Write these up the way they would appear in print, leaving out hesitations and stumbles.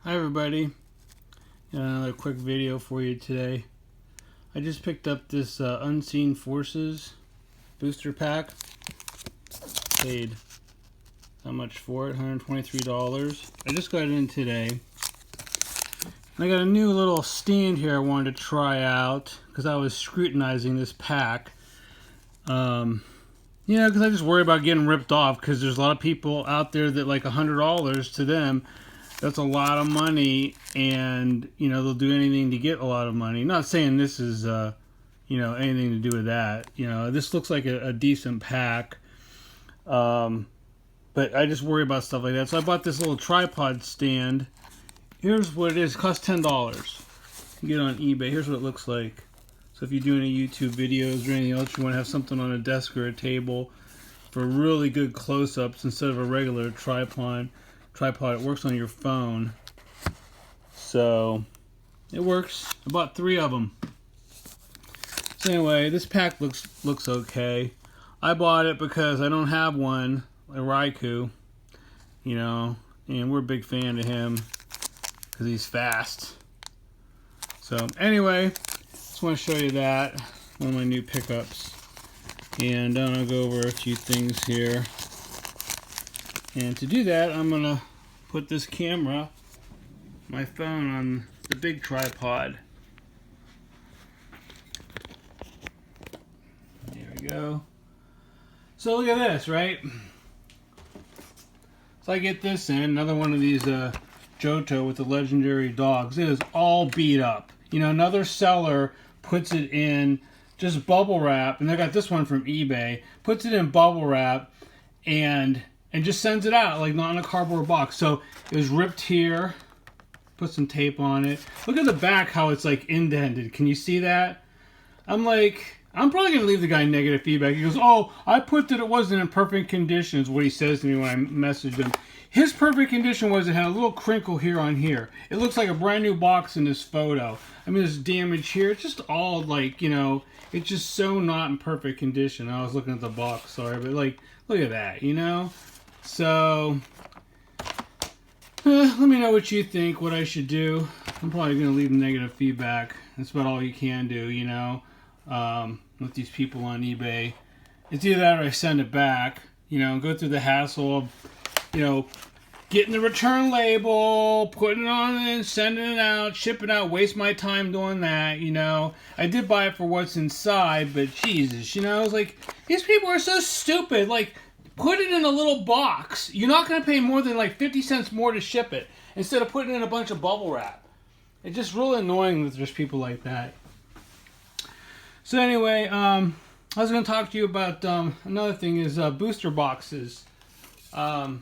Hi everybody, got another quick video for you today. I just picked up this Unseen Forces booster pack. Paid how much for it? $123. I just got it in today. And I got a new little stand here I wanted to try out because I was scrutinizing this pack. Because I just worry about getting ripped off because there's a lot of people out there that like $100 to them. That's a lot of money, and they'll do anything to get a lot of money. Not saying this is anything to do with that. This looks like a decent pack, but I just worry about stuff like that. So I bought this little tripod stand. Here's what it is. It costs $10. You get it on eBay. Here's what it looks like. So if you're doing any YouTube videos or anything else, you want to have something on a desk or a table for really good close-ups instead of a regular tripod. It works on your phone, so it works. I bought 3 of them. So anyway, this pack looks okay. I bought it because I don't have one, a Raikou, and we're a big fan of him because he's fast. So anyway, just want to show you that, one of my new pickups, and I'm gonna go over a few things here. And to do that, I'm going to put this camera, my phone, on the big tripod. There we go. So look at this, right? So I get this in, another one of these Johto with the legendary dogs. It is all beat up. Another seller puts it in just bubble wrap, and I got this one from eBay, puts it in bubble wrap, and just sends it out, like not in a cardboard box. So it was ripped here, put some tape on it. Look at the back, how it's like indented. Can you see that? I'm probably going to leave the guy negative feedback. He goes, oh, I put that it wasn't in perfect condition, is what he says to me when I messaged him. His perfect condition was it had a little crinkle here on here. It looks like a brand new box in this photo. I mean, there's damage here. It's just all like, it's just so not in perfect condition. I was looking at the box, sorry, but like, look at that, So, let me know what you think, what I should do. I'm probably going to leave negative feedback. That's about all you can do, with these people on eBay. It's either that or I send it back, go through the hassle of, getting the return label, putting it on and sending it out, shipping it out, waste my time doing that, I did buy it for what's inside, but Jesus, it's like, these people are so stupid, like, put it in a little box. You're not going to pay more than like 50 cents more to ship it instead of putting it in a bunch of bubble wrap. It's just really annoying that there's people like that. So anyway, I was going to talk to you about another thing is booster boxes. The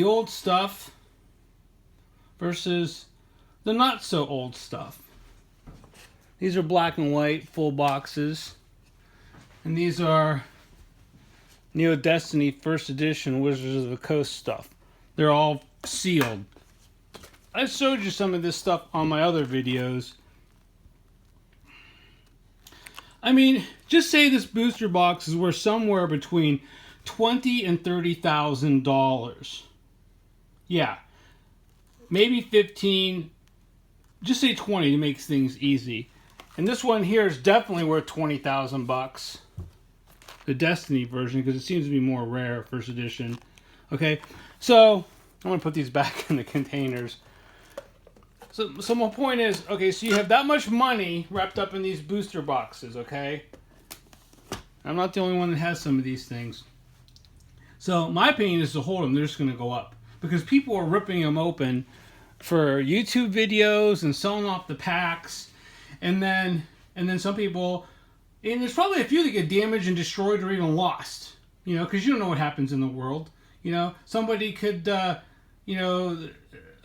old stuff versus the not so old stuff. These are black and white full boxes. And these are Neo Destiny First Edition Wizards of the Coast stuff. They're all sealed. I showed you some of this stuff on my other videos. I mean, just say this booster box is worth somewhere between $20,000 and $30,000. Yeah, maybe 15. Just say 20 to make things easy. And this one here is definitely worth $20,000. The Destiny version, because it seems to be more rare, first edition. Okay, so I'm going to put these back in the containers. So my point is, okay, so you have that much money wrapped up in these booster boxes, okay? I'm not the only one that has some of these things. So my opinion is to hold them. They're just going to go up. Because people are ripping them open for YouTube videos and selling off the packs. And then some people... And there's probably a few that get damaged and destroyed or even lost, because you don't know what happens in the world. Somebody could, a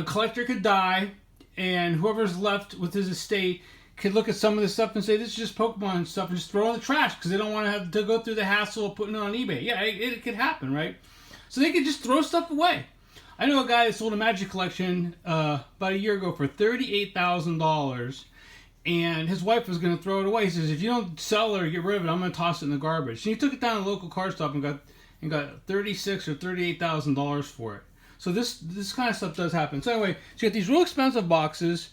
collector could die, and whoever's left with his estate could look at some of this stuff and say, this is just Pokemon stuff, and just throw it in the trash because they don't want to have to go through the hassle of putting it on eBay. Yeah, it could happen, right? So they could just throw stuff away. I know a guy that sold a Magic collection about a year ago for $38,000. And his wife was going to throw it away. He says, if you don't sell it or get rid of it, I'm going to toss it in the garbage. And he took it down to a local car stop and got $36,000 or $38,000 for it. So this kind of stuff does happen. So anyway, so you get these real expensive boxes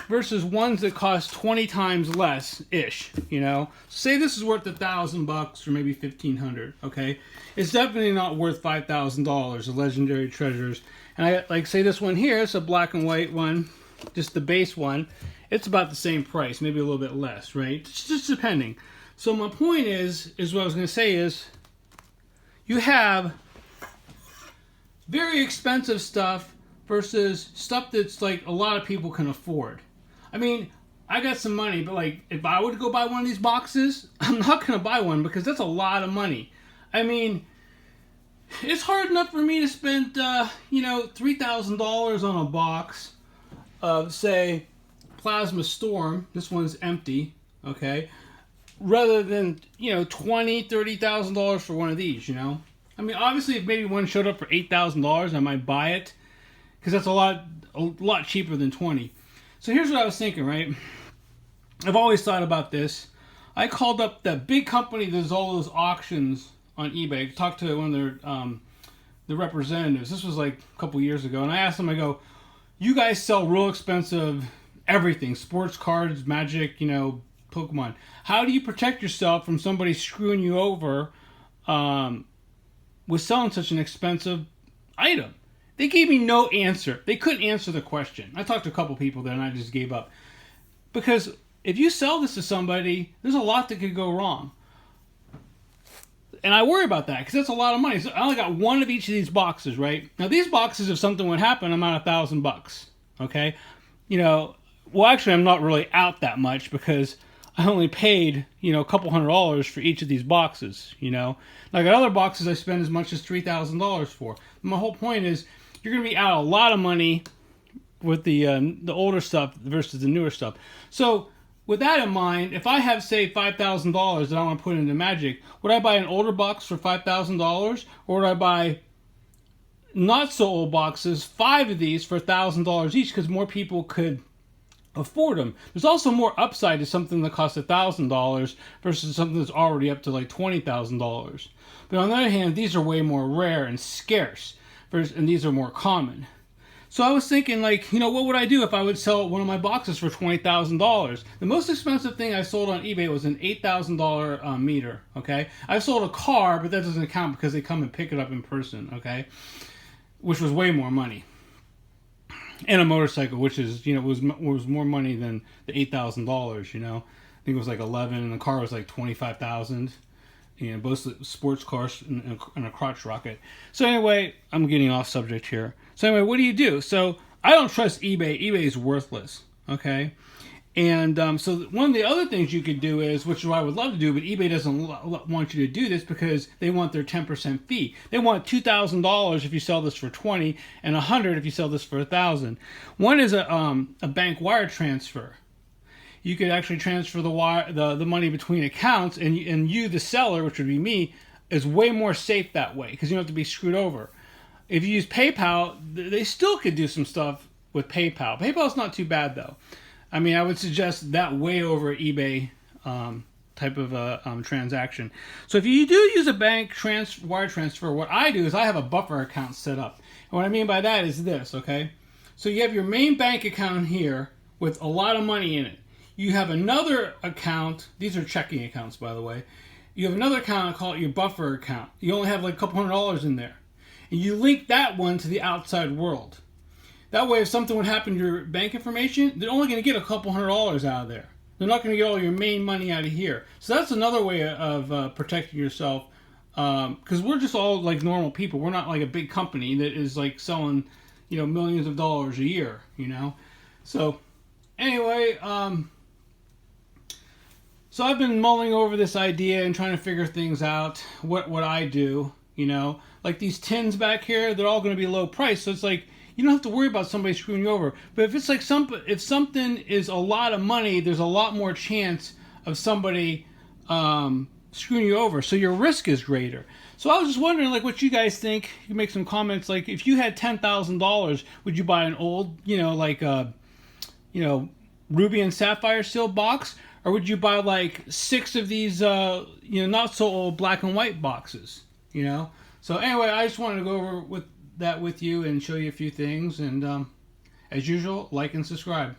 versus ones that cost 20 times less ish. You know, say this is worth $1,000 or maybe $1,500. Okay, it's definitely not worth $5,000. The legendary treasures. And I like say this one here. It's a black and white one, just the base one. It's about the same price, maybe a little bit less, right? It's just depending. So my point is what I was going to say is, you have very expensive stuff versus stuff that's like a lot of people can afford. I mean, I got some money, but like if I were to go buy one of these boxes, I'm not going to buy one because that's a lot of money. I mean, it's hard enough for me to spend, $3,000 on a box of, say, Plasma Storm. This one's empty, okay? Rather than, $20,000, $30,000 for one of these, you know? I mean, obviously, if maybe one showed up for $8,000, I might buy it, because that's a lot cheaper than 20. So here's what I was thinking, right? I've always thought about this. I called up that big company that does all those auctions on eBay. I talked to one of the representatives. This was like a couple years ago, and I asked them, I go, you guys sell real expensive everything, sports cards, Magic, Pokemon. How do you protect yourself from somebody screwing you over with selling such an expensive item? They gave me no answer. They couldn't answer the question. I talked to a couple people there and I just gave up. Because if you sell this to somebody, there's a lot that could go wrong. And I worry about that because that's a lot of money. So I only got one of each of these boxes, right? Now these boxes, if something would happen, I'm out $1,000. Okay? Well, actually, I'm not really out that much because I only paid, a couple $100 for each of these boxes, Now, I got other boxes I spend as much as $3,000 for. My whole point is you're going to be out a lot of money with the older stuff versus the newer stuff. So, with that in mind, if I have, say, $5,000 that I want to put into Magic, would I buy an older box for $5,000? Or would I buy not so old boxes, 5 of these for $1,000 each because more people could afford them? There's also more upside to something that costs $1,000 versus something that's already up to like $20,000. But on the other hand, these are way more rare and scarce, and these are more common. So I was thinking, what would I do if I would sell one of my boxes for $20,000? The most expensive thing I sold on eBay was an $8,000 meter, okay? I've sold a car, but that doesn't count because they come and pick it up in person, okay? Which was way more money. And a motorcycle, which is, was more money than the $8,000, I think it was like 11, and the car was like 25,000. Both sports cars and a crotch rocket. So anyway, I'm getting off subject here. So anyway, what do you do? So I don't trust eBay. eBay is worthless, okay? And so one of the other things you could do is, which is what I would love to do, but eBay doesn't want you to do this because they want their 10% fee. They want $2,000 if you sell this for $20, and $100 if you sell this for $1,000. One is a bank wire transfer. You could actually transfer the money between accounts, and you, the seller, which would be me, is way more safe that way because you don't have to be screwed over. If you use PayPal, they still could do some stuff with PayPal. PayPal's not too bad though. I mean, I would suggest that way over eBay type of transaction. So if you do use a bank wire transfer, what I do is I have a buffer account set up. And what I mean by that is this, okay? So you have your main bank account here with a lot of money in it. You have another account. These are checking accounts, by the way. You have another account, I call it your buffer account. You only have like a couple $100 in there. And you link that one to the outside world. That way, if something would happen to your bank information, they're only going to get a couple $100 out of there. They're not going to get all your main money out of here. So that's another way of protecting yourself. Because we're just all like normal people. We're not like a big company that is like selling, millions of dollars a year, So anyway, so I've been mulling over this idea and trying to figure things out, what I do, Like these tins back here, they're all going to be low price. So it's like, you don't have to worry about somebody screwing you over. But if it's like if something is a lot of money, there's a lot more chance of somebody screwing you over. So your risk is greater. So I was just wondering, what you guys think. You can make some comments. Like, if you had $10,000, would you buy an old, ruby and sapphire seal box? Or would you buy like 6 of these, not so old black and white boxes, So anyway, I just wanted to go over with that with you and show you a few things. And as usual, like and subscribe.